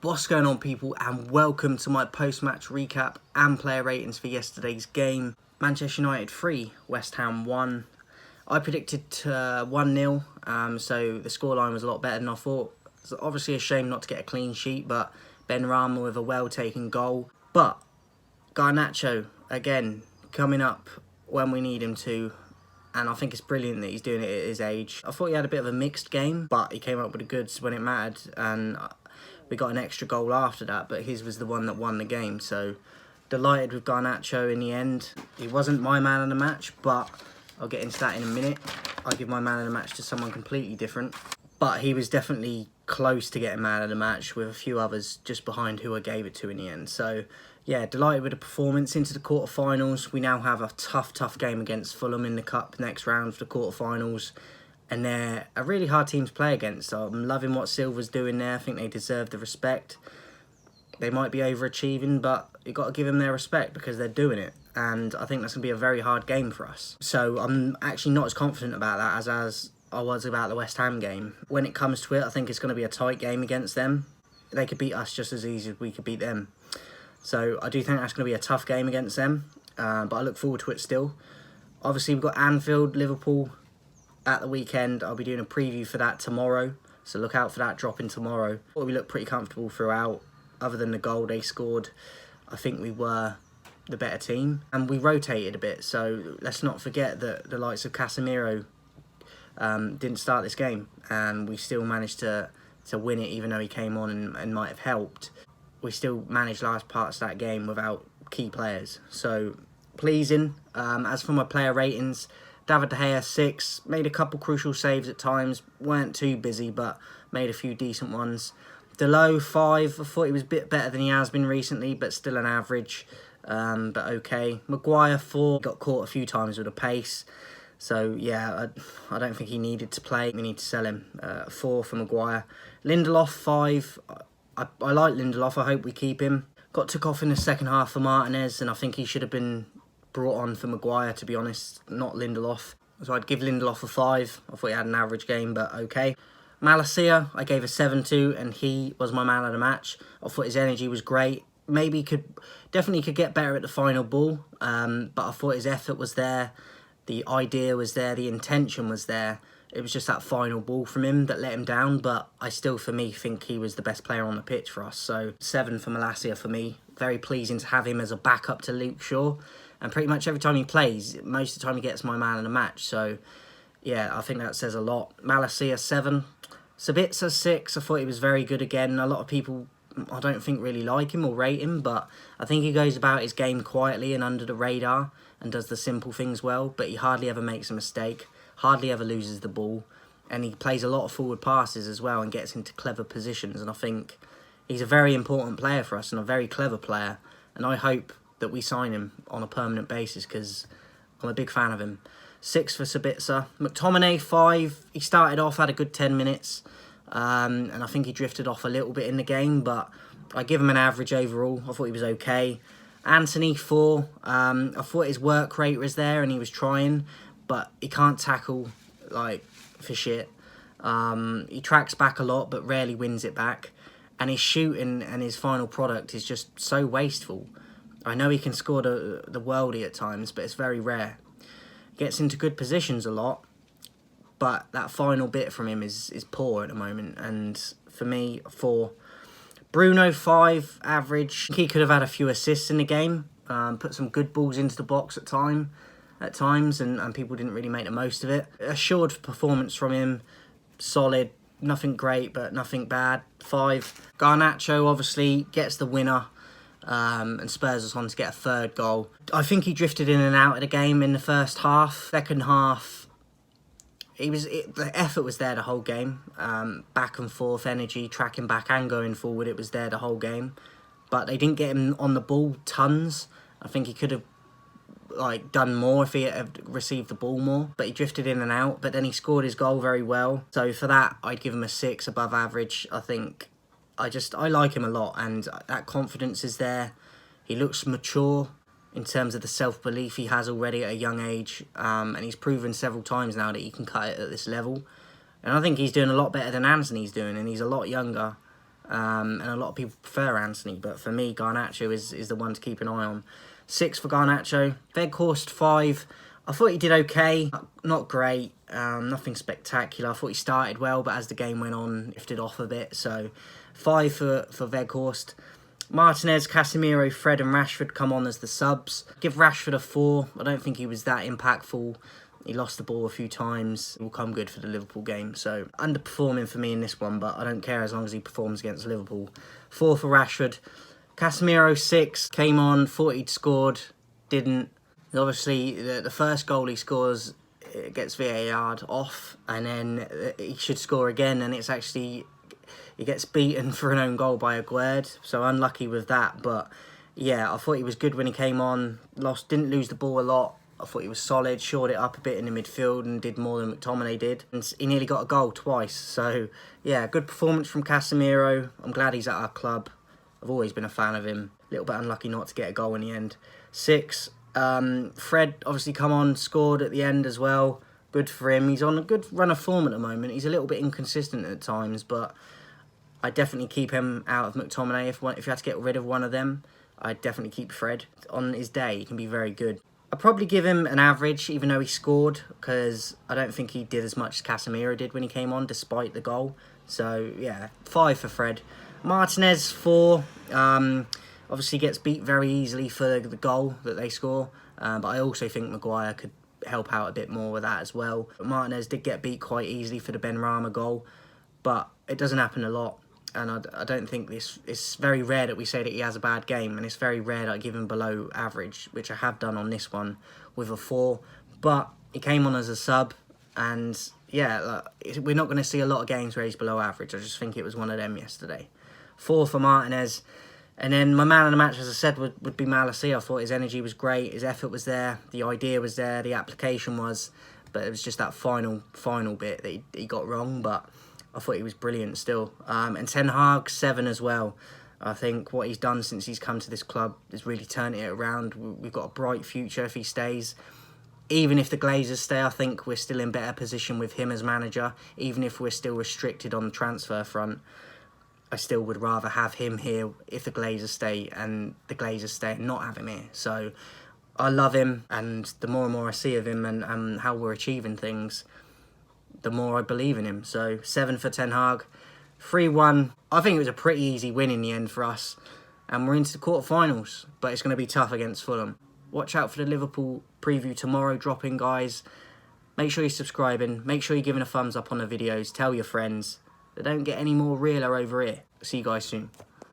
What's going on, people, and welcome to my post-match recap and player ratings for yesterday's game. Manchester United 3, West Ham 1. I predicted 1-0, so the scoreline was a lot better than I thought. It's obviously a shame not to get a clean sheet, but Benrahma with a well-taken goal. But Garnacho, again, coming up when we need him to, and I think it's brilliant that he's doing it at his age. I thought he had a bit of a mixed game, but he came up with the goods when it mattered, and we got an extra goal after that, but his was the one that won the game. So delighted with Garnacho in the end. He wasn't my man of the match, but I'll get into that in a minute. I'll give my man of the match to someone completely different. But he was definitely close to getting man of the match, with a few others just behind who I gave it to in the end. So yeah, delighted with the performance into the quarterfinals. We now have a tough game against Fulham in the Cup next round for the quarterfinals. And they're a really hard team to play against. So I'm loving what Silva's doing there. I think they deserve the respect. They might be overachieving, but you've got to give them their respect because they're doing it. And I think that's going to be a very hard game for us. So I'm actually not as confident about that as I was about the West Ham game. When it comes to it, I think it's going to be a tight game against them. They could beat us just as easy as we could beat them. So I do think that's going to be a tough game against them. But I look forward to it still. Obviously, we've got Anfield, Liverpool at the weekend. I'll be doing a preview for that tomorrow, so look out for that dropping tomorrow. We looked pretty comfortable throughout. Other than the goal they scored, I think we were the better team, and we rotated a bit. So let's not forget that the likes of Casemiro didn't start this game, and we still managed to win it, even though he came on and might have helped. We still managed large parts of that game without key players, so pleasing. As for my player ratings, David De Gea 6, made a couple crucial saves at times, weren't too busy but made a few decent ones. Delo 5, I thought he was a bit better than he has been recently, but still an average, but okay. Maguire 4, got caught a few times with a pace, so yeah, I don't think he needed to play. We need to sell him. 4 for Maguire. Lindelof 5, I like Lindelof, I hope we keep him. Got took off in the second half for Martinez, and I think he should have been brought on for Maguire, to be honest, not Lindelof. So I'd give Lindelof a 5. I thought he had an average game, but okay. Malacia, I gave a 7 to, and he was my man of the match. I thought his energy was great. Maybe definitely could get better at the final ball, but I thought his effort was there. The idea was there. The intention was there. It was just that final ball from him that let him down, but I still, for me, think he was the best player on the pitch for us. So 7 for Malacia for me. Very pleasing to have him as a backup to Luke Shaw. And pretty much every time he plays, most of the time he gets my man in the match. So, yeah, I think that says a lot. Malacia 7. Sabitzer 6. I thought he was very good again. A lot of people, I don't think, really like him or rate him, but I think he goes about his game quietly and under the radar and does the simple things well, but he hardly ever makes a mistake, hardly ever loses the ball, and he plays a lot of forward passes as well and gets into clever positions, and I think he's a very important player for us and a very clever player, and I hope that we sign him on a permanent basis because I'm a big fan of him. 6 for Sabitzer. McTominay 5. He started off, had a good 10 minutes, and I think he drifted off a little bit in the game, but I give him an average overall. I thought he was okay. Anthony 4. I thought his work rate was there and he was trying, but he can't tackle like for shit. He tracks back a lot but rarely wins it back, and his shooting and his final product is just so wasteful. I know he can score the worldie at times, but it's very rare. Gets into good positions a lot, but that final bit from him is poor at the moment. And for me, 4. Bruno 5, average. He could have had a few assists in the game, put some good balls into the box at times, and people didn't really make the most of it. Assured performance from him, solid. Nothing great, but nothing bad. 5. Garnacho obviously gets the winner. And spurs us on to get a 3rd goal. I think he drifted in and out of the game in the first half. Second half, the effort was there the whole game. Back and forth energy, tracking back and going forward, it was there the whole game. But they didn't get him on the ball tons. I think he could have done more if he had received the ball more. But he drifted in and out. But then he scored his goal very well. So for that, I'd give him a 6 above average. I think I like him a lot, and that confidence is there. He looks mature in terms of the self-belief he has already at a young age, and he's proven several times now that he can cut it at this level. And I think he's doing a lot better than Anthony's doing, and he's a lot younger. and a lot of people prefer Anthony, but for me, Garnacho is the one to keep an eye on. 6 for Garnacho. Weghorst, 5. I thought he did okay, not great, nothing spectacular. I thought he started well, but as the game went on, lifted off a bit. So 5 for Weghorst. Martinez, Casemiro, Fred and Rashford come on as the subs. Give Rashford a 4. I don't think he was that impactful. He lost the ball a few times. It will come good for the Liverpool game. So underperforming for me in this one, but I don't care as long as he performs against Liverpool. 4 for Rashford. Casemiro, 6. Came on, thought he'd scored, didn't. Obviously, the first goal he scores, it gets VAR off, and then he should score again, and it's actually, he gets beaten for an own goal by Aguerd, so unlucky with that. But yeah, I thought he was good when he came on, didn't lose the ball a lot. I thought he was solid, shored it up a bit in the midfield and did more than McTominay did. And he nearly got a goal twice, so yeah, good performance from Casemiro. I'm glad he's at our club. I've always been a fan of him. A little bit unlucky not to get a goal in the end. 6. Fred obviously come on, scored at the end as well. Good for him. He's on a good run of form at the moment. He's a little bit inconsistent at times, but I'd definitely keep him out of McTominay. If you had to get rid of one of them, I'd definitely keep Fred. On his day, he can be very good. I'd probably give him an average, even though he scored, because I don't think he did as much as Casemiro did when he came on, despite the goal. So, yeah, 5 for Fred. Martinez, 4. Obviously gets beat very easily for the goal that they score, but I also think Maguire could help out a bit more with that as well. But Martinez did get beat quite easily for the Benrahma goal, but it doesn't happen a lot, and I don't think it's very rare that we say that he has a bad game, and it's very rare that I give him below average, which I have done on this one with a 4, but he came on as a sub, and yeah, we're not going to see a lot of games where he's below average. I just think it was one of them yesterday. 4 for Martinez. And then my man of the match, as I said, would be Malassi. I thought his energy was great, his effort was there, the idea was there, the application was, but it was just that final bit that he got wrong, but I thought he was brilliant still. And Ten Hag, 7 as well. I think what he's done since he's come to this club is really turned it around. We've got a bright future if he stays. Even if the Glazers stay, I think we're still in better position with him as manager, even if we're still restricted on the transfer front. I still would rather have him here if the Glazers stay and the Glazers stay and not have him here. So I love him, and the more and more I see of him and how we're achieving things, the more I believe in him. So 7 for Ten Hag. 3-1. I think it was a pretty easy win in the end for us, and we're into the quarterfinals, but it's going to be tough against Fulham. Watch out for the Liverpool preview tomorrow dropping, guys. Make sure you're subscribing. Make sure you're giving a thumbs up on the videos. Tell your friends. They don't get any more realer over here. See you guys soon.